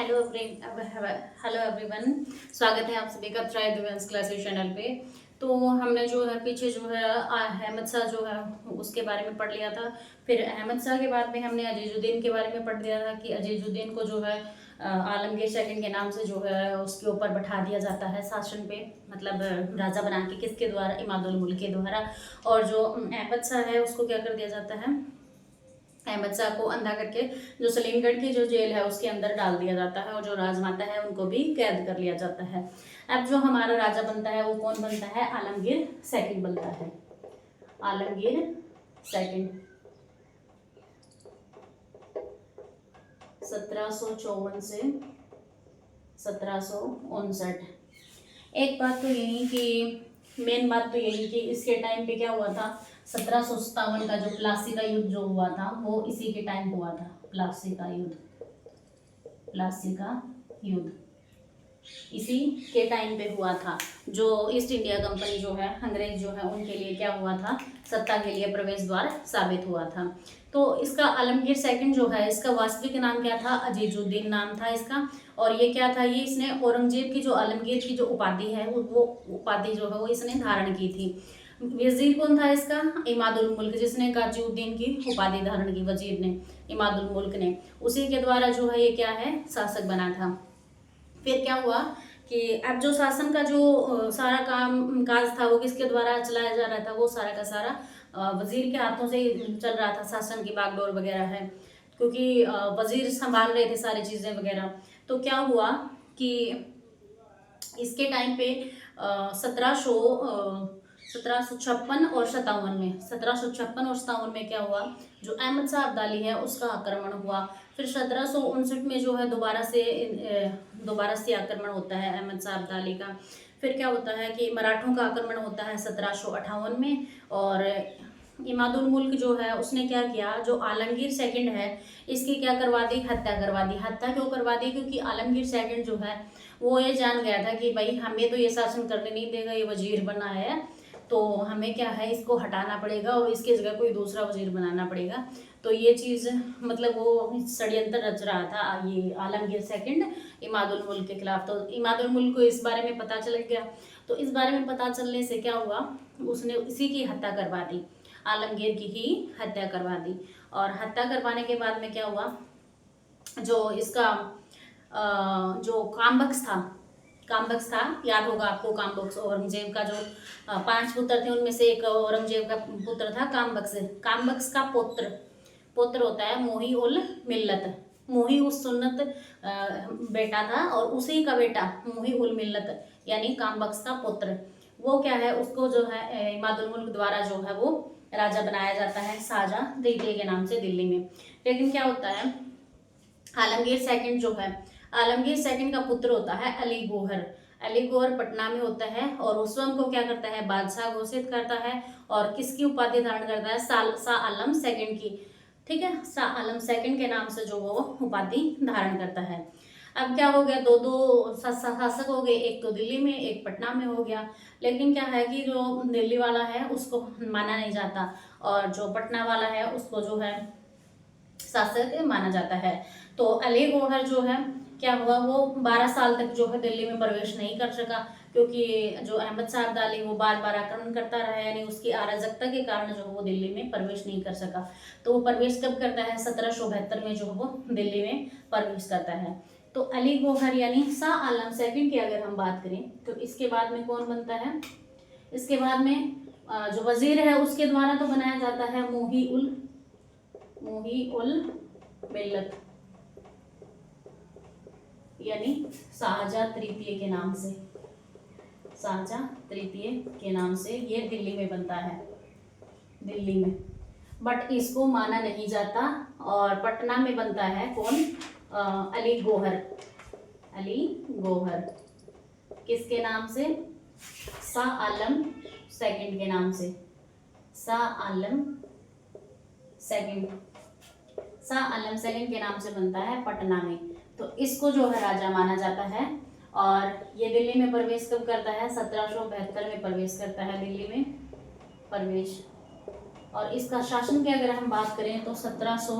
Hello everyone. स्वागत है आप सभी का ट्राई दिव्यांश क्लासेस चैनल पे। तो हमने जो है पीछे जो है अहमद शाह जो है उसके बारे में पढ़ लिया था। फिर अहमद शाह के बाद में हमने अजीजुद्दीन के बारे में पढ़ लिया था कि अजीजुद्दीन को जो है आलमगीर सेकंड के नाम से जो है उसके ऊपर बैठा दिया जाता है शासन पे, मतलब राजा बना के, किसके द्वारा, इमादुल मुल्क के द्वारा। और जो अहमद शाह है उसको क्या कर दिया जाता है, अहमद शाह को अंधा करके जो सलीमगढ़ की जो जेल है उसके अंदर डाल दिया जाता है और जो राजमाता है उनको भी कैद कर लिया जाता है। अब जो हमारा राजा बनता है वो कौन बनता है, आलमगीर सेकंड बनता है। आलमगीर सेकंड 1754 से 1759। एक बात तो यही कि मेन बात तो यही कि इसके टाइम पे क्या हुआ था, 1757 का जो प्लासी का युद्ध जो हुआ था वो इसी के टाइम हुआ था। प्लासी का युद्ध, प्लासी का युद्ध इसी के टाइम पे हुआ था। जो ईस्ट इंडिया कंपनी जो है, अंग्रेज जो है, उनके लिए क्या हुआ था, सत्ता के लिए प्रवेश द्वार साबित हुआ था। तो इसका आलमगीर सेकंड जो है इसका वास्तविक नाम क्या था, अजीजुद्दीन नाम था इसका। और ये क्या था, ये इसने औरंगजेब की जो आलमगीर की जो उपाधि है वो उपाधि जो है वो इसने धारण की थी। वजीर कौन था इसका, इमादुल मुल्क, जिसने गाजीउद्दीन की उपाधि धारण की, वजीर ने, इमादुल मुल्क ने, उसी के द्वारा जो है ये क्या है, शासक बना था। फिर क्या हुआ कि अब जो शासन का जो सारा काम काज था वो किसके द्वारा चलाया जा रहा था, वो सारा का सारा वजीर के हाथों से ही चल रहा था। शासन की बागडोर वगैरह है, क्योंकि वजीर संभाल रहे थे सारी चीज़ें वगैरह। तो क्या हुआ कि इसके टाइम पे 1756 और 57 में, 1756 और 57 में क्या हुआ, जो अहमद शाह अब्दाली है उसका आक्रमण हुआ। फिर 1759 में जो है दोबारा से आक्रमण होता है अहमद शाह अब्दाली का। फिर क्या होता है कि मराठों का आक्रमण होता है 1758 में। और इमादुल मुल्क जो है उसने क्या किया, जो आलमगीर सेकंड है इसकी क्या करवा दी, हत्या करवा दी। हत्या क्यों करवा दी, क्योंकि आलमगीर सेकंड जो है वो ये जान गया था कि भाई हमें तो ये शासन करने नहीं देगा, ये वजीर बना है, तो हमें क्या है, इसको हटाना पड़ेगा और इसकी जगह कोई दूसरा वजीर बनाना पड़ेगा। तो ये चीज़ मतलब वो षड्यंत्र रच रहा था ये आलमगीर सेकंड इमादुल मुल्क के खिलाफ। तो इमादुल मुल्क को इस बारे में पता चल गया। तो इस बारे में पता चलने से क्या हुआ, उसने इसी की हत्या करवा दी, आलमगीर की ही हत्या करवा दी। और हत्या करवाने के बाद में क्या हुआ, जो इसका जो कामबख्श था, याद होगा आपको, कामबख्श औरंगजेब का जो 5 पुत्र थे उनमें से एक औरंगजेब का पुत्र था कामबख्श। कामबख्श का पुत्र होता है मोही उल मिल्लत। मोही उस सुन्नत बेटा था और उसी का बेटा मोही उल मिल्लत यानी कामबख्श का पुत्र, वो क्या है, उसको जो है इमादुल मुल्क द्वारा जो है वो राजा बनाया जाता है शाहजहां द्वितीय के नाम से दिल्ली में। लेकिन क्या होता है, आलमगीर सेकंड जो है, आलमगीर सेकंड का पुत्र होता है अली गौहर। अली गौहर पटना में होता है और वो स्वयं को क्या करता है, बादशाह घोषित करता है। और किसकी उपाधि धारण करता है, शाह आलम सेकंड की। ठीक है, शाह आलम सेकंड के नाम से जो वो उपाधि धारण करता है। अब क्या हो गया, दो शासक हो गए, एक तो दिल्ली में एक पटना में हो गया। लेकिन क्या है कि जो दिल्ली वाला है उसको माना नहीं जाता और जो पटना वाला है उसको जो है शासक माना जाता है। तो अली गौहर जो है क्या हुआ, वो 12 साल तक जो है दिल्ली में प्रवेश नहीं कर सका, क्योंकि जो अहमद शाह अब्दाली वो बार बार आक्रमण करता रहा, यानी उसकी अराजकता के कारण जो वो दिल्ली में प्रवेश नहीं कर सका। तो वो प्रवेश कब करता है, 1772 में जो वो दिल्ली में प्रवेश करता है। तो अली गौहर यानी शाह आलम सेकंड की अगर हम बात करें तो इसके बाद में कौन बनता है, इसके बाद में जो वजीर है उसके द्वारा तो बनाया जाता है मोही उल मिल्लत यानी शाहजहां तृतीय के नाम से, शाहजहां तृतीय के नाम से ये दिल्ली में बनता है, दिल्ली में। बट इसको माना नहीं जाता और पटना में बनता है कौन, अली गौहर। अली गौहर किसके नाम से, शाह आलम सेकंड के नाम से, शाह आलम सेकंड, शाह आलम सेकंड के नाम से बनता है पटना में। तो इसको जो है राजा माना जाता है। और ये दिल्ली में प्रवेश कब करता है, 1772 में प्रवेश करता है दिल्ली में प्रवेश। और इसका शासन की अगर हम बात करें तो 1700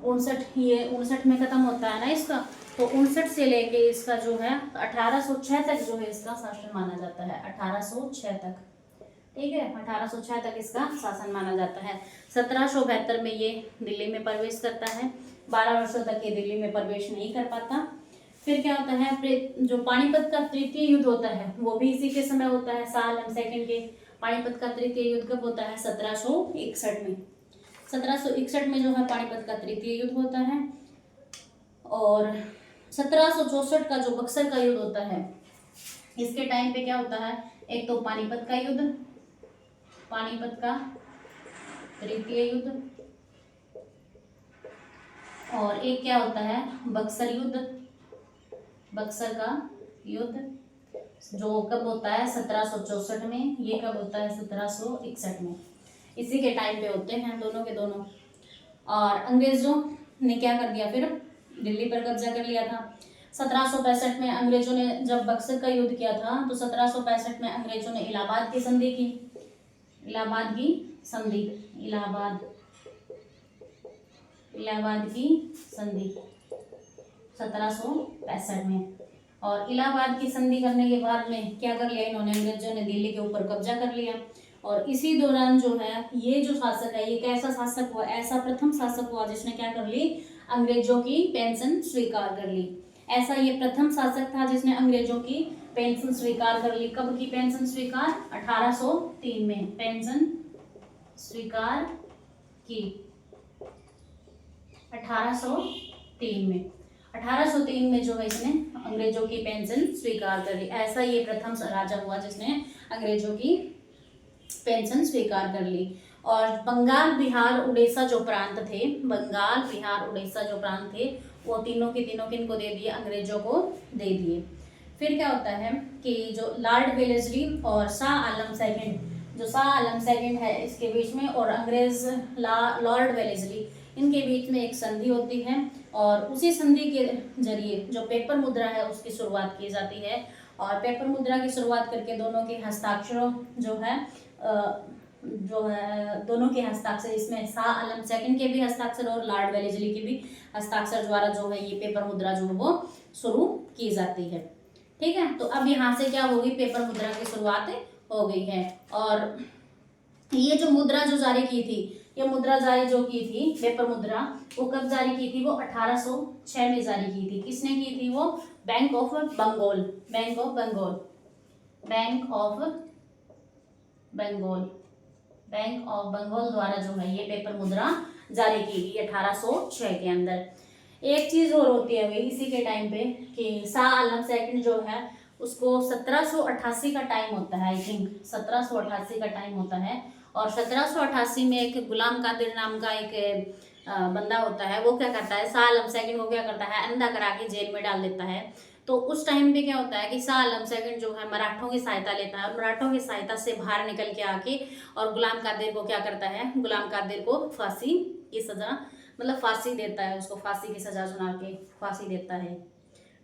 59, ये 59 में खत्म होता है ना इसका, तो 59 से लेके इसका जो है 1806 तक जो है इसका शासन माना जाता है, 1806 तक। ठीक है, 1806 तक इसका शासन माना जाता है। 1772 में ये दिल्ली में प्रवेश करता है। 12 वर्षों तक ये दिल्ली में प्रवेश नहीं कर पाता। फिर क्या होता है, जो पानीपत का तृतीय युद्ध होता है वो भी इसी के समय होता है, शाह आलम सेकंड के। पानीपत का तृतीय युद्ध कब होता है? 1761 में। 1761 में जो है पानीपत का तृतीय युद्ध होता है। और 1764 का जो बक्सर का युद्ध होता है, इसके टाइम पे क्या होता है, एक तो पानीपत का युद्ध, पानीपत का तृतीय युद्ध, और एक क्या होता है, बक्सर युद्ध, बक्सर का युद्ध, जो कब होता है 1764 में, ये कब होता है 1761 में। इसी के टाइम पे होते हैं दोनों के दोनों। और अंग्रेजों ने क्या कर दिया, फिर दिल्ली पर कब्जा कर लिया था। 1765 में अंग्रेजों ने जब बक्सर का युद्ध किया था, तो 1765 में अंग्रेजों ने इलाहाबाद की संधि की, इलाहाबाद की संधि, इलाहाबाद की संधि 1765 में। और इलाहाबाद की संधि करने के बाद में क्या कर लिया इन्होंने, अंग्रेजों ने दिल्ली के ऊपर कब्जा कर लिया। और इसी दौरान जो है ये जो शासक है, ये कैसा शासक हुआ, ऐसा प्रथम शासक हुआ जिसने क्या कर ली, अंग्रेजों की पेंशन स्वीकार कर ली। ऐसा ये प्रथम शासक था जिसने अंग्रेजों की पेंशन स्वीकार कर ली। कब की पेंशन स्वीकार? 1803 में पेंशन स्वीकार की, 1803 में। 1803 में जो है इसने अंग्रेजों की पेंशन स्वीकार कर ली। ऐसा ये प्रथम राजा हुआ जिसने अंग्रेजों की पेंशन स्वीकार कर ली। और बंगाल, बिहार, उड़ीसा जो प्रांत थे, बंगाल, बिहार, उड़ीसा जो प्रांत थे, वो तीनों के तीनों किनको दे दिए, अंग्रेजों को दे दिए। फिर क्या होता है कि जो लॉर्ड वेलेस्ली और शाह आलम सेकंड, जो शाह आलम सेकंड है इसके बीच में और अंग्रेज लॉर्ड वेलेस्ली, इनके बीच में एक संधि होती है। और उसी संधि के जरिए जो पेपर मुद्रा है उसकी शुरुआत की जाती है। और पेपर मुद्रा की शुरुआत करके दोनों के हस्ताक्षरों जो है दोनों के हस्ताक्षर, इसमें शाह आलम सेकंड के भी हस्ताक्षर और लॉर्ड वेलेस्ली के भी हस्ताक्षर द्वारा जो है ये पेपर मुद्रा जो है वो शुरू की जाती है। ठीक है, तो अब यहाँ से क्या होगी, पेपर मुद्रा की शुरुआत हो गई है। और ये जो मुद्रा जो जारी की थी, ये मुद्रा जारी जो की थी, पेपर मुद्रा, वो कब जारी की थी, वो 1806 में जारी की थी। किसने की थी? वो bank of Bengal, bank of Bengal, bank of Bengal, bank of Bengal द्वारा जो है ये पेपर मुद्रा जारी की गई 1806 के अंदर। एक चीज और होती है भाई इसी के टाइम पे कि शाह आलम सेकंड जो है उसको 1788 का टाइम होता है, आई थिंक 1788 का टाइम होता है। और 1788 में एक गुलाम कादिर नाम का एक बंदा होता है, वो क्या करता है, शाह आलम सेकंड को क्या करता है, अंधा करा के जेल में डाल देता है। तो उस टाइम पे क्या होता है कि शाह आलम सेकंड जो है मराठों की सहायता लेता है, और मराठों की सहायता से बाहर निकल के आके और गुलाम कादिर को क्या करता है, गुलाम कादिर को फांसी की सजा, मतलब फांसी देता है, उसको फांसी की सजा सुना के फांसी देता है।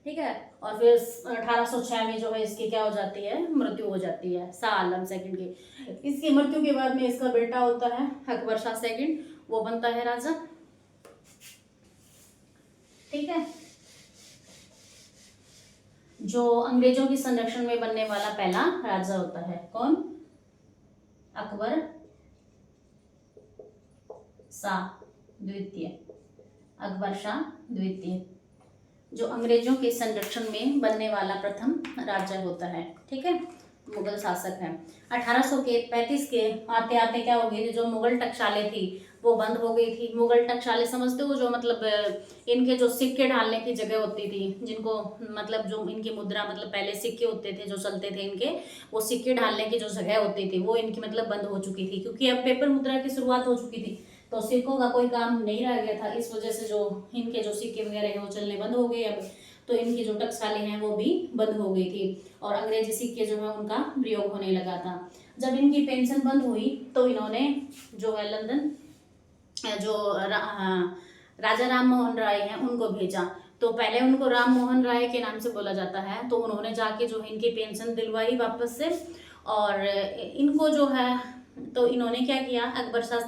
ठीक है, और फिर 1806 में जो है इसकी क्या हो जाती है, मृत्यु हो जाती है शाह आलम सेकंड की। इसकी मृत्यु के बाद में इसका बेटा होता है अकबर शाह सेकंड, वो बनता है राजा। ठीक है, जो अंग्रेजों की संरक्षण में बनने वाला पहला राजा होता है, कौन? अकबर शाह द्वितीय, अकबर शाह द्वितीय, जो अंग्रेजों के संरक्षण में बनने वाला प्रथम राजा होता है। ठीक है, मुगल शासक है। 1835 के आते आते क्या हो गई, जो मुगल टकसालें थी वो बंद हो गई थी। मुगल टकसालें समझते हो, जो मतलब इनके जो सिक्के ढालने की जगह होती थी, जिनको मतलब जो इनकी मुद्रा, मतलब पहले सिक्के होते थे जो चलते थे इनके, वो सिक्के ढालने की जो जगह होती थी वो इनकी मतलब बंद हो चुकी थी, क्योंकि अब पेपर मुद्रा की शुरुआत हो चुकी थी, तो सिक्कों का कोई काम नहीं रह गया था। इस वजह से जो इनके जो सिक्के वगैरह हैं वो चलने बंद हो गए अब, तो इनकी जो टकसालें हैं वो भी बंद हो गई थी और अंग्रेजी सिक्के जो है उनका प्रयोग होने लगा था। जब इनकी पेंशन बंद हुई तो इन्होंने जो है लंदन जो राजा राम मोहन राय हैं उनको भेजा। तो पहले उनको राम मोहन राय के नाम से बोला जाता है, तो उन्होंने जाके जो है इनकी पेंशन दिलवाई वापस से, और इनको जो है तो इन्होंने क्या किया, अकबर शाह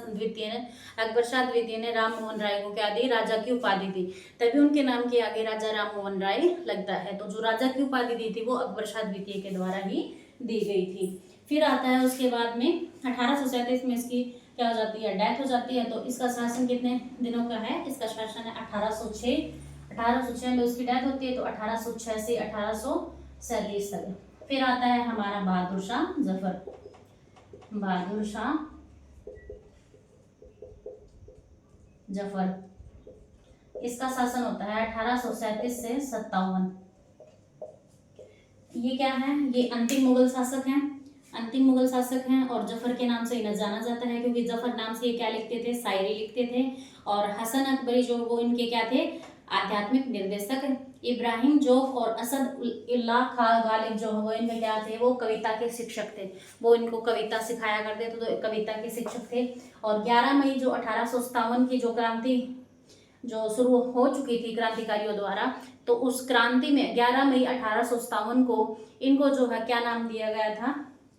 द्वितीय ने राम मोहन राय को क्या दी, राजा की उपाधि दी। तभी उनके नाम के आगे राजा राम मोहन राय लगता है। तो जो राजा की उपाधि दी थी वो अकबर शाह द्वितीय के द्वारा ही दी गई थी। फिर आता है उसके बाद में 1837 में इसकी क्या हो जाती है, डेथ हो जाती है। तो इसका शासन कितने दिनों का है, इसका शासन है 1806 में उसकी डेथ होती है। तो 1806 से 1837 तक। फिर आता है हमारा बहादुर शाह जफर। इसका शासन होता है 1837 से 57। ये क्या है, ये अंतिम मुगल शासक हैं और जफर के नाम से इन्हें जाना जाता है, क्योंकि जफर नाम से ये क्या लिखते थे, शायरी लिखते थे। और हसन अकबरी जो वो इनके क्या थे, आध्यात्मिक निर्देशक। इब्राहिम जोफ और असद उल्लाह खां गालिब जो वो इनके क्या थे, वो कविता के शिक्षक थे। वो इनको कविता सिखाया करते थे, तो कविता के शिक्षक थे। और 11 मई जो 1857 की जो क्रांति जो शुरू हो चुकी थी क्रांतिकारियों द्वारा, तो उस क्रांति में 11 मई 1857 को इनको जो है क्या नाम दिया गया था,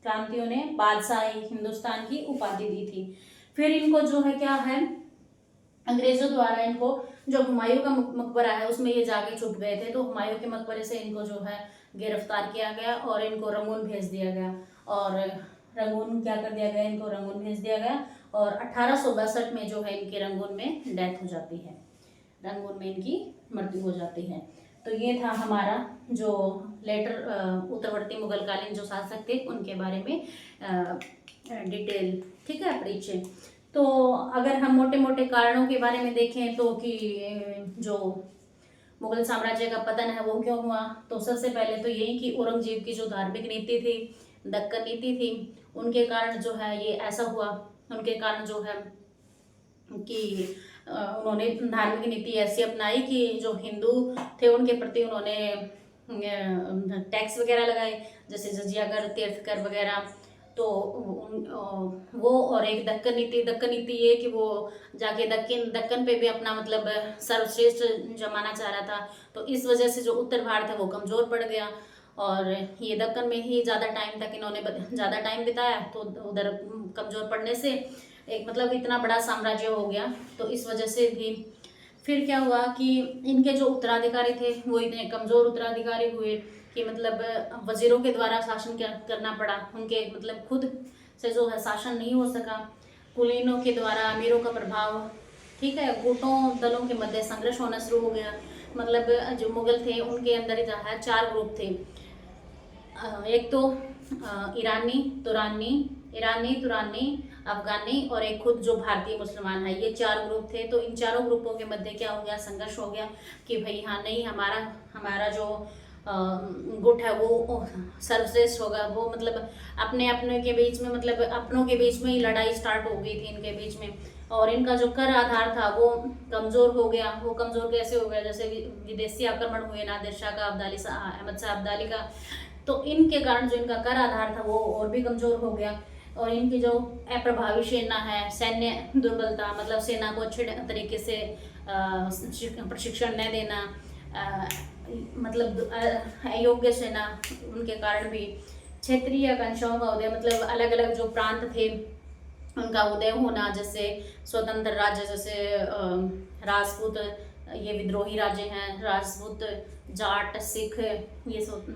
क्रांतियों ने बादशाह हिंदुस्तान की उपाधि दी थी। फिर इनको जो है क्या है, अंग्रेजों द्वारा इनको जो हुमायूं का मकबरा है उसमें ये जाके छुप गए थे। तो हुमायूं के मकबरे से इनको जो है गिरफ्तार किया गया और इनको रंगून भेज दिया गया। और रंगून क्या कर दिया गया, इनको रंगून भेज दिया गया। और 1862 में जो है इनके रंगून में डेथ हो जाती है, रंगून में इनकी मृत्यु हो जाती है। तो ये था हमारा जो लेटर उत्तरवर्ती मुगलकालीन जो शासक थे उनके बारे में डिटेल, ठीक है, परिचय। तो अगर हम मोटे मोटे कारणों के बारे में देखें तो कि जो मुगल साम्राज्य का पतन है वो क्यों हुआ, तो सबसे पहले तो यही कि औरंगजेब की जो धार्मिक नीति थी, दक्कन नीति थी, उनके कारण जो है ये ऐसा हुआ। उनके कारण जो है कि उन्होंने धार्मिक नीति ऐसी अपनाई कि जो हिंदू थे उनके प्रति उन्होंने टैक्स वगैरह लगाए, जैसे जजिया कर, तीर्थ कर वगैरह। तो वो और एक दक्कन नीति ये कि वो जाके दक्कन पे भी अपना मतलब सर्वश्रेष्ठ जमाना चाह रहा था। तो इस वजह से जो उत्तर भारत है वो कमज़ोर पड़ गया और ये दक्कन में ही ज़्यादा टाइम तक इन्होंने ज़्यादा टाइम बिताया। तो उधर कमज़ोर पड़ने से एक मतलब इतना बड़ा साम्राज्य हो गया। तो इस वजह से भी फिर क्या हुआ कि इनके जो उत्तराधिकारी थे वो इतने कमज़ोर उत्तराधिकारी हुए कि मतलब वजीरों के द्वारा शासन करना पड़ा। उनके मतलब खुद से जो है शासन नहीं हो सका। कुलीनों के द्वारा, अमीरों का प्रभाव, ठीक है, गुटों दलों के मध्य संघर्ष होना शुरू हो गया। मतलब जो मुगल थे उनके अंदर जो है 4 ग्रुप थे। एक तो ईरानी, तुरानी, अफगानी और एक खुद जो भारतीय मुसलमान है, ये 4 ग्रुप थे। तो इन चारों ग्रुपों के मध्य क्या हो गया, संघर्ष हो गया कि भाई हाँ नहीं, हमारा जो गुट है वो सर्वश्रेष्ठ होगा। वो मतलब अपने के बीच में, मतलब अपनों के बीच में ही लड़ाई स्टार्ट हो गई थी इनके बीच में। और इनका जो कर आधार था वो कमज़ोर हो गया। वो कमज़ोर कैसे हो गया, जैसे विदेशी आक्रमण हुए नादिर शाह का, अहमद शाह अब्दाली का। तो इनके कारण जो इनका कर आधार था वो और भी कमज़ोर हो गया। और इनकी जो अप्रभावी सेना है, सैन्य दुर्बलता, मतलब सेना को अच्छे तरीके से प्रशिक्षण न देना, मतलब अयोग्य सेना, उनके कारण भी क्षेत्रीय आकांक्षाओं का उदय, मतलब अलग अलग जो प्रांत थे उनका उदय होना, जैसे स्वतंत्र राज्य, जैसे राजपूत, ये विद्रोही राज्य हैं, राजपूत, जाट, सिख, ये सब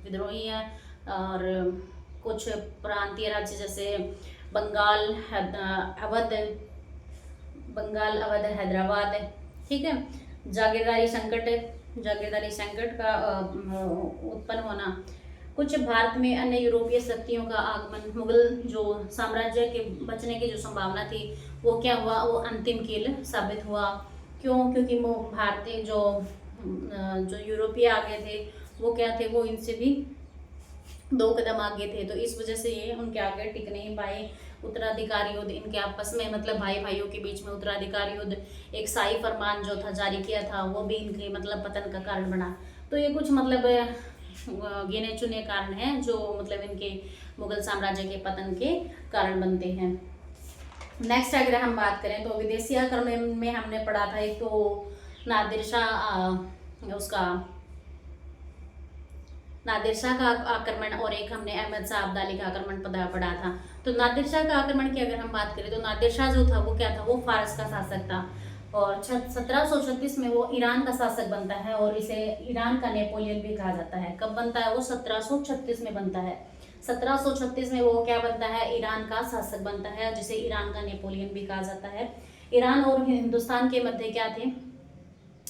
विद्रोही हैं। और कुछ प्रांतीय राज्य जैसे बंगाल, अवध, हैदराबाद, ठीक है। जागीरदारी संकट का उत्पन्न होना। कुछ भारत में अन्य यूरोपीय शक्तियों का आगमन। मुगल जो साम्राज्य के बचने की जो संभावना थी वो क्या हुआ, वो अंतिम कील साबित हुआ। क्यों? क्योंकि वो भारतीय जो यूरोपीय आगे थे वो क्या थे, वो इनसे भी 2 कदम आगे थे। तो इस वजह से ये उनके आगे टिक नहीं पाए। उत्तराधिकारी युद्ध इनके आपस में, मतलब भाई भाइयों के बीच में उत्तराधिकारी युद्ध, एक शाही फरमान जो था जारी किया था, वो भी इनके मतलब पतन का कारण बना। तो ये कुछ मतलब गिने चुने कारण हैं जो मतलब इनके मुगल साम्राज्य के पतन के कारण बनते हैं। नेक्स्ट अगर हम बात करें तो विदेशी आक्रमण में हमने पढ़ा था, एक तो नादिर शाह, नादिर शाह का आक्रमण और एक हमने अहमद शाह अब्दाली का आक्रमण पढ़ा था। तो नादिर शाह का आक्रमण की अगर हम बात करें तो नादिर शाह जो था वो क्या था, वो फारस का शासक था और 1736 में वो ईरान का शासक बनता है और इसे ईरान का नेपोलियन भी कहा जाता है। कब बनता है वो? 1736 में बनता है। 1736 में वो क्या बनता है? ईरान का शासक बनता है, जिसे ईरान का नेपोलियन भी कहा जाता है। ईरान और हिंदुस्तान के मध्य क्या थे?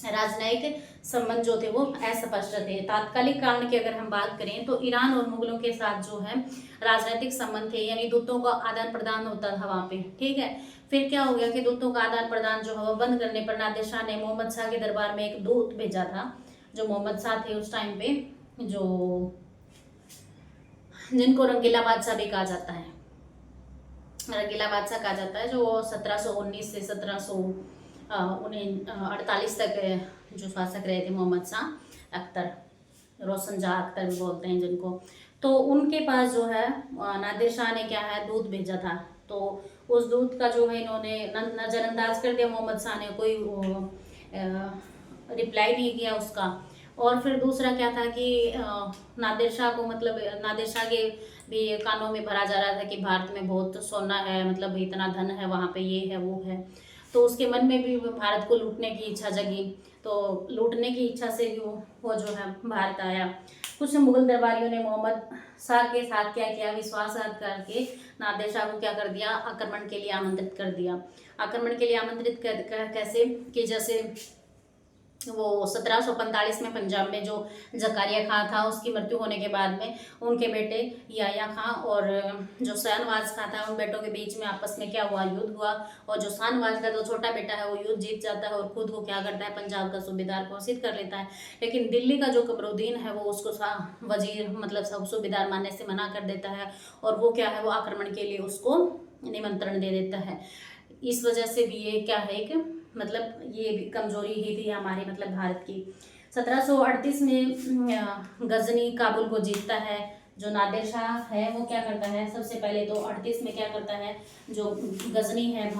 राजनयिक संबंध जो थे वो अस्पष्ट थे। तात्कालिक कारण की अगर हम बात करें तो ईरान और मुगलों के साथ जो है राजनीतिक संबंध थे, यानी दूतों का आदान प्रदान होता था वहां पे, ठीक है। फिर क्या हो गया कि दूतों का आदान प्रदान जो है वो बंद करने पर नादिर शाह ने मोहम्मद शाह के दरबार में एक दूत भेजा था। जो मोहम्मद शाह थे उस टाइम पे, जो जिनको रंगीला बादशाह भी कहा जाता है, रंगीला बादशाह कहा जाता है, जो 1719 से 1748 तक जो शासक रहे थे मोहम्मद शाह अख्तर, रोशन जहाँ अख्तर भी बोलते हैं जिनको। तो उनके पास जो है नादिर शाह ने क्या है, दूध भेजा था। तो उस दूध का जो है इन्होंने नज़रअंदाज कर दिया, मोहम्मद शाह ने कोई रिप्लाई नहीं किया उसका। और फिर दूसरा क्या था कि नादिर शाह को, मतलब नादिर शाह के भी कानों में भरा जा रहा था कि भारत में बहुत सोना है, मतलब इतना धन है वहाँ पे, ये है वो है। तो उसके मन में भी भारत को लूटने की इच्छा जगी। तो लूटने की इच्छा से वो जो है भारत आया। कुछ मुगल दरबारियों ने मोहम्मद शाह के साथ क्या किया, विश्वासघात करके नादिर शाह को क्या कर दिया, आक्रमण के लिए आमंत्रित कर दिया। आक्रमण के लिए आमंत्रित कैसे कि जैसे वो 1745 में पंजाब में जो जकारिया खां था उसकी मृत्यु होने के बाद में उनके बेटे याया खां और जो शाहनवाज खां था, उन बेटों के बीच में आपस में क्या हुआ, युद्ध हुआ। और जो शाहनवाज का जो छोटा बेटा है वो युद्ध जीत जाता है और खुद को क्या करता है, पंजाब का सूबेदार घोषित कर लेता है। लेकिन दिल्ली का जो कमरुद्दीन है वो उसको वजीर, मतलब सब सूबेदार मानने से मना कर देता है और वो क्या है, वो आक्रमण के लिए उसको निमंत्रण दे देता है। इस वजह से भी ये क्या है कि मतलब ये भी कमजोरी ही थी हमारी, मतलब भारत की। 1738 में गजनी काबुल को जीतता है। जो नादिर शाह है वो क्या करता है, सबसे पहले तो 38 में क्या करता है, जो गजनी है,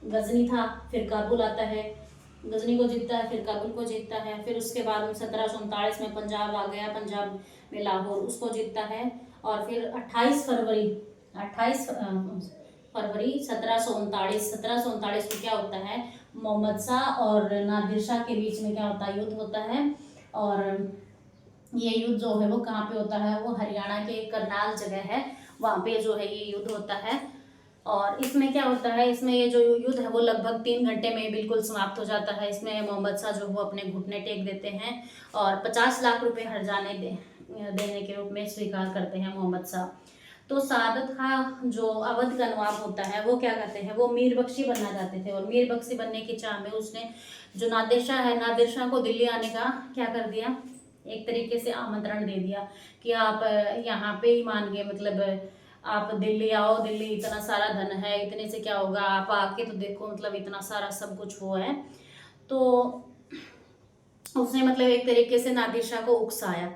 गजनी था, फिर काबुल आता है, गजनी को जीतता है, फिर काबुल को जीतता है। फिर उसके बाद 1739 में पंजाब आ गया, पंजाब में लाहौर, उसको जीतता है। और फिर 28 फरवरी 1739 को क्या होता है, मोहम्मद शाह और नादिर शाह के बीच में क्या होता है, युद्ध होता है। और ये युद्ध जो है वो कहाँ पे होता है, वो हरियाणा के करनाल जगह है, वहाँ पे जो है ये युद्ध होता है। और इसमें क्या होता है, इसमें ये जो युद्ध है वो लगभग 3 घंटे में बिल्कुल समाप्त हो जाता है। इसमें मोहम्मद शाह जो वो अपने घुटने टेक देते हैं और 50 लाख रुपए हर्जाने देने के रूप में स्वीकार करते हैं मोहम्मद शाह। तो सादत खां जो अवध का नवाब होता है वो क्या करते हैं, वो मीर बख्शी बनना चाहते थे और मीर बख्शी बनने की चाह में उसने जो नादिर शाह है, नादिर शाह को दिल्ली आने का क्या कर दिया, एक तरीके से आमंत्रण दे दिया कि आप यहाँ पे ही मान गए, मतलब आप दिल्ली आओ, दिल्ली इतना सारा धन है, इतने से क्या होगा, आप आके तो देखो, मतलब इतना सारा सब कुछ वो है। तो उसने मतलब एक तरीके से नादिर शाह को उकसाया।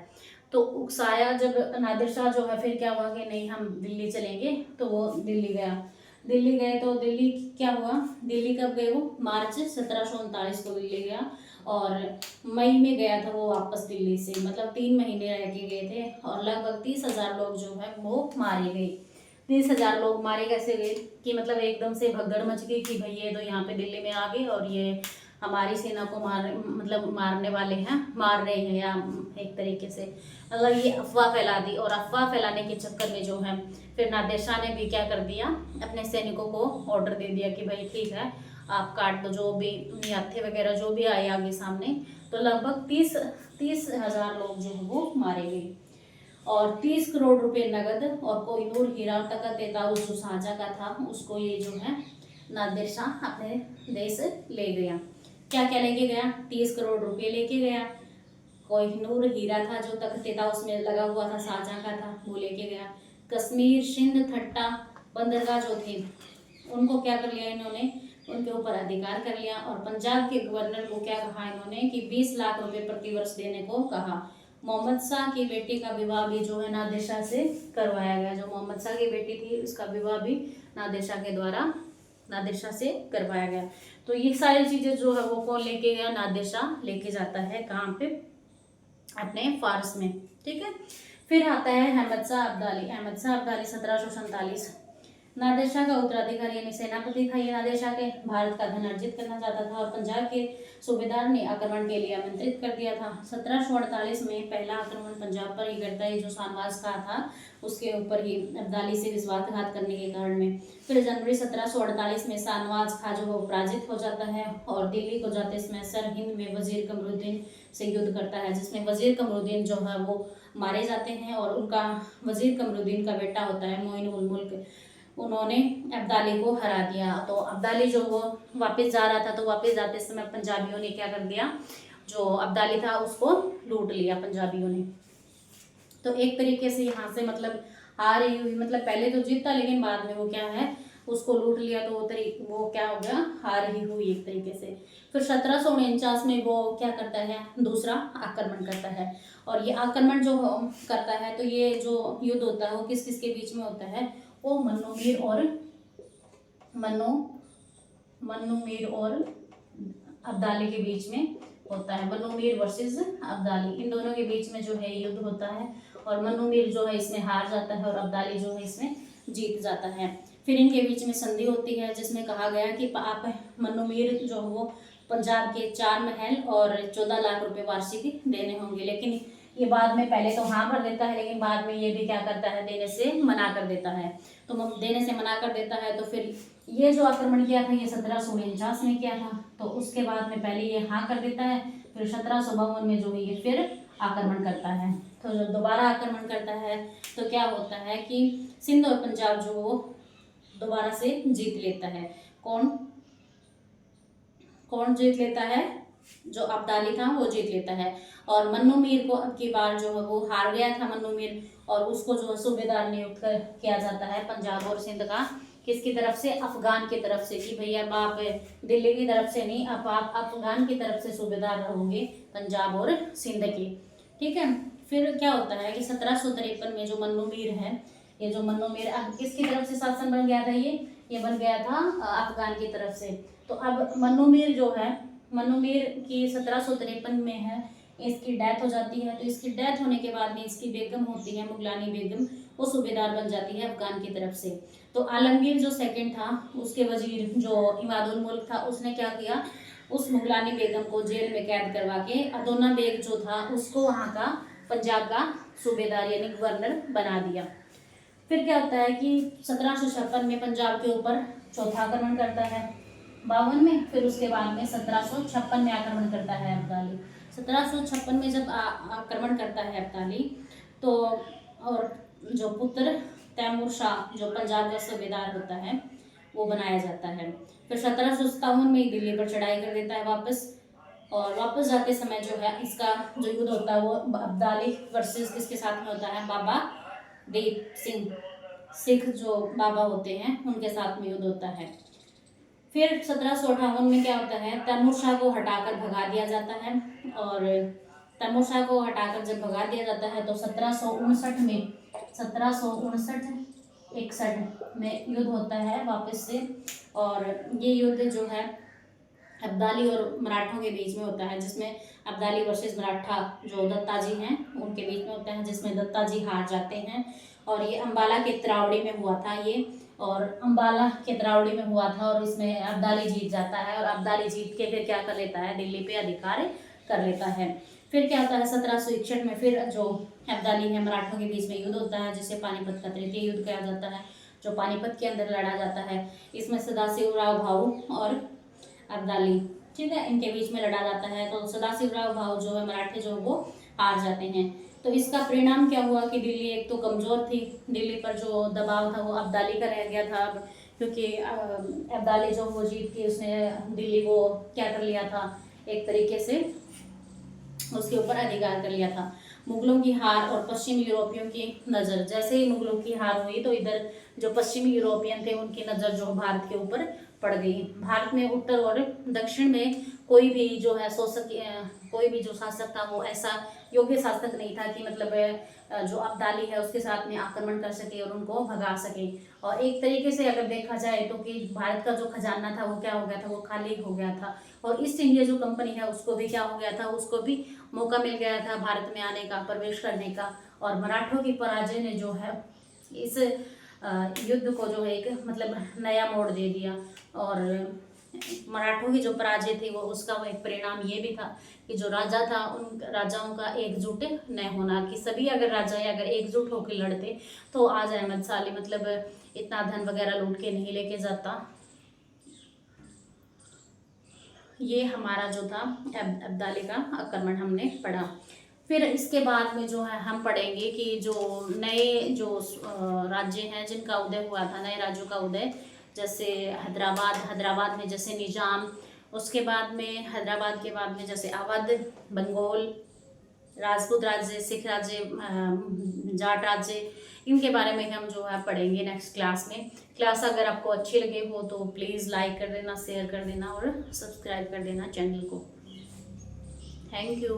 तो उकसाया जब नादिर शाह जो है, फिर क्या हुआ कि नहीं हम दिल्ली चलेंगे, तो वो दिल्ली गया। दिल्ली गए तो दिल्ली क्या हुआ, दिल्ली कब गए वो, मार्च 1739 को दिल्ली गया और मई में गया था वो वापस दिल्ली से, मतलब 3 महीने रह के गए थे। और लगभग 30,000 लोग जो है वो मारे गए। 30,000 लोग मारे कैसे गए कि मतलब एकदम से भगदड़ मच गई कि भाई ये तो यहाँ पे दिल्ली में आ गए और ये हमारी सेना को मारने वाले हैं, मार रहे हैं, या एक तरीके से मतलब ये अफवाह फैला दी। और अफवाह फैलाने के चक्कर में जो है फिर नादिर शाह ने भी क्या कर दिया, अपने सैनिकों को ऑर्डर दे दिया कि भाई ठीक है आप काट दो जो भी निहत्थे वगैरह जो भी आए आगे सामने। तो लगभग 30,000 लोग जो है वो मारे गए और 30 करोड़ रुपए नगद और कोहिनूर हीरा तक तेताउस जो शाहजहाँ का था उसको ये जो है नादिर शाह अपने देश ले गया। क्या क्या लेके गया, 30 करोड़ रुपए लेके गया, कोहिनूर हीरा था जो तख्त तेताउस में लगा हुआ था, शाहजहाँ का था, वो लेके गया। कश्मीर, सिंध, ठट्टा बंदरगाह जो थे उनको क्या कर लिया इन्होंने, उनके ऊपर अधिकार कर लिया। और पंजाब के गवर्नर को क्या कहा इन्होंने कि 20 लाख रुपए प्रतिवर्ष देने को कहा। मोहम्मद शाह की बेटी का विवाह भी जो है नादिर शाह से करवाया गया। जो मोहम्मद शाह की बेटी थी उसका विवाह भी नादिर शाह के द्वारा नादिर शाह से करवाया गया। तो ये सारी चीजें जो है वो कौन लेके गया, नादिर शाह लेके जाता है कहाँ पे, अपने फारस में। ठीक है, फिर आता है अहमद शाह अब्दाली। अहमद शाह अब्दाली 1747, नादिर शाह का उत्तराधिकारी यानी सेनापति था ये नादिर शाह के। भारत का धन अर्जित करना चाहता था और पंजाब के सूबेदार ने आक्रमण के लिए आमंत्रित कर दिया था। 1748 में पहला आक्रमण पंजाब पर ही करता है, जो शानवाज खां था उसके ऊपर ही, अब्दाली से विश्वासघात करने के कारण में। फिर जनवरी 1748 में शानवाज खां जो वो पराजित हो जाता है और दिल्ली को जाते समय सरहिंद में वजीर कमरुद्दीन से युद्ध करता है, जिसमें वजीर कमरुद्दीन जो है वो मारे जाते हैं और उनका वजीर कमरुद्दीन का बेटा होता है मोइन उल मुल्क, उन्होंने अब्दाली को हरा दिया। तो अब्दाली जो वो वापस जा रहा था, तो वापस जाते समय पंजाबियों ने क्या कर दिया, जो अब्दाली था उसको लूट लिया पंजाबियों ने। तो एक तरीके से यहाँ से मतलब हार ही हुई, मतलब पहले तो जीता लेकिन बाद में वो क्या है उसको लूट लिया, तो वो क्या हो गया, हार ही हुई एक तरीके से। फिर 1749 में वो क्या करता है, दूसरा आक्रमण करता है। और ये आक्रमण जो करता है, तो ये जो युद्ध होता है वो किस किस के बीच में होता है, वो मन्नू मीर और अब्दाली के बीच में होता है। मन्नू मीर वर्सेस अब्दाली, इन दोनों के बीच में जो है युद्ध होता है और मन्नू मीर जो है इसमें हार जाता है और अब्दाली जो है इसमें जीत जाता है। फिर इनके बीच में संधि होती है जिसमें कहा गया कि आप मन्नू मीर जो है वो पंजाब के 4 महल और 14 लाख रुपए वार्षिक देने होंगे, लेकिन ये बाद में पहले तो हाँ भर देता है, लेकिन बाद में ये भी क्या करता है, देने से मना कर देता है। तो देने से मना कर देता है, तो फिर ये जो आक्रमण किया था ये 1749 में किया था, तो उसके बाद में पहले ये हाँ कर देता है, फिर 1752 में जो है ये फिर आक्रमण करता है। तो जब दोबारा आक्रमण करता है तो क्या होता है कि सिंध और पंजाब जो वो दोबारा से जीत लेता है। कौन जीत लेता है, जो अब्दाली था वो जीत लेता है। और मन्नू मीर को अब की बार जो है वो हार गया था मन्नू मीर, और उसको जो सूबेदार नियुक्त किया जाता है पंजाब और सिंध का, किसकी तरफ से, अफगान की तरफ से, कि भैया अब आप दिल्ली की तरफ से नहीं, अब आप अफगान की तरफ से सूबेदार रहोगे पंजाब और सिंध की। ठीक है, फिर क्या होता है कि 1753 में जो मन्नू मीर है, ये जो मन्नू मीर अब किसकी तरफ से शासन बन गया था, ये बन गया था अफगान की तरफ से। तो अब मन्नू मीर जो है, मन्नू मीर की 1753 में है, इसकी डेथ हो जाती है। तो इसकी डेथ होने के बाद में इसकी बेगम होती है मुगलानी बेगम, वो सूबेदार बन जाती है अफगान की तरफ से। तो आलमगीर जो सेकंड था, उसके वजीर जो इमादुल मुल्क था, उसने क्या किया, उस मुगलानी बेगम को जेल में कैद करवा के अदोना बेग जो था उसको वहाँ का पंजाब का सूबेदार यानी गवर्नर बना दिया। फिर क्या होता है कि 1756 में पंजाब के ऊपर चौथा आक्रमण करता है 52 में, फिर उसके बाद में 1756 में आक्रमण करता है अब्दाली। 1756 में जब आक्रमण करता है अब्दाली, तो और जो पुत्र तैमूर शाह जो पंजाब का सूबेदार होता है वो बनाया जाता है। फिर 1757 में ही दिल्ली पर चढ़ाई कर देता है वापस, और वापस जाते समय जो है इसका जो युद्ध होता है वो अब्दाली वर्सेस किसके साथ में होता है, बाबा दीप सिंह, सिख जो बाबा होते हैं उनके साथ में युद्ध होता है। फिर 1758 में क्या होता है, तैमूर शाह को हटाकर भगा दिया जाता है, और तैमूर शाह को हटाकर जब भगा दिया जाता है तो 1759 में युद्ध होता है वापस से। और ये युद्ध जो है अब्दाली और मराठों के बीच में होता है, जिसमें अब्दाली वर्सेस मराठा जो दत्ताजी हैं उनके बीच में होता है, जिसमें दत्ताजी हार जाते हैं। और ये अम्बाला के त्रावड़ी में हुआ था ये, और अम्बाला के त्रावड़ी में हुआ था, और इसमें अब्दाली जीत जाता है, और अब्दाली जीत के फिर क्या कर लेता है, दिल्ली पे अधिकार कर लेता है। फिर क्या होता है 1761 में फिर जो अब्दाली है मराठों के बीच में युद्ध होता है, जिसे पानीपत का तृतीय युद्ध कहा जाता है, जो पानीपत के अंदर लड़ा जाता है। इसमें सदाशिवराव भाऊ और अब्दाली, ठीक है, इनके बीच में लड़ा जाता है। तो सदाशिवराव भाऊ जो है मराठे जो वो हार जाते हैं। तो इसका परिणाम क्या हुआ कि दिल्ली एक तो कमज़ोर थी, दिल्ली पर जो दबाव था वो अब्दाली का रह गया था, क्योंकि अब्दाली जो वो जीत के उसने दिल्ली को क्या कर लिया था, एक तरीके से उसके ऊपर अधिकार कर लिया था। मुगलों की हार और पश्चिमी यूरोपियों की नज़र, जैसे ही मुगलों की हार हुई तो इधर जो पश्चिमी यूरोपियन थे उनकी नज़र जो भारत के ऊपर पड़ गई। भारत में उत्तर और दक्षिण में कोई भी जो है कोई भी जो शासक था वो ऐसा योग्य शासक नहीं था कि मतलब जो अब्दाली है उसके साथ में आक्रमण कर सके और उनको भगा सके। और एक तरीके से अगर देखा जाए तो कि भारत का जो खजाना था वो क्या हो गया था, वो खाली हो गया था। और ईस्ट इंडिया जो कंपनी है उसको भी क्या हो गया था, उसको भी मौका मिल गया था भारत में आने का, प्रवेश करने का। और मराठों की पराजय ने जो है इस युद्ध को जो है एक मतलब नया मोड़ दे दिया। और मराठों की जो पराजय थी वो उसका वो एक परिणाम ये भी था कि जो राजा था उन राजाओं का एकजुट न होना, कि सभी अगर राजाएं अगर एकजुट होकर लड़ते तो आज अहमद शाह अली मतलब इतना धन वगैरह लूट के नहीं लेके जाता। ये हमारा जो था अब्दाली का आक्रमण हमने पढ़ा। फिर इसके बाद में जो है हम पढ़ेंगे कि जो नए जो राज्य हैं जिनका उदय हुआ था, नए राज्यों का उदय, जैसे हैदराबाद में जैसे निजाम, उसके बाद में हैदराबाद के बाद में जैसे अवध, बंगाल, राजपूत राज्य, सिख राज्य, जाट राज्य, इनके बारे में हम जो है पढ़ेंगे नेक्स्ट क्लास में। क्लास अगर आपको अच्छी लगे हो तो प्लीज़ लाइक कर देना, शेयर कर देना और सब्सक्राइब कर देना चैनल को। Thank you.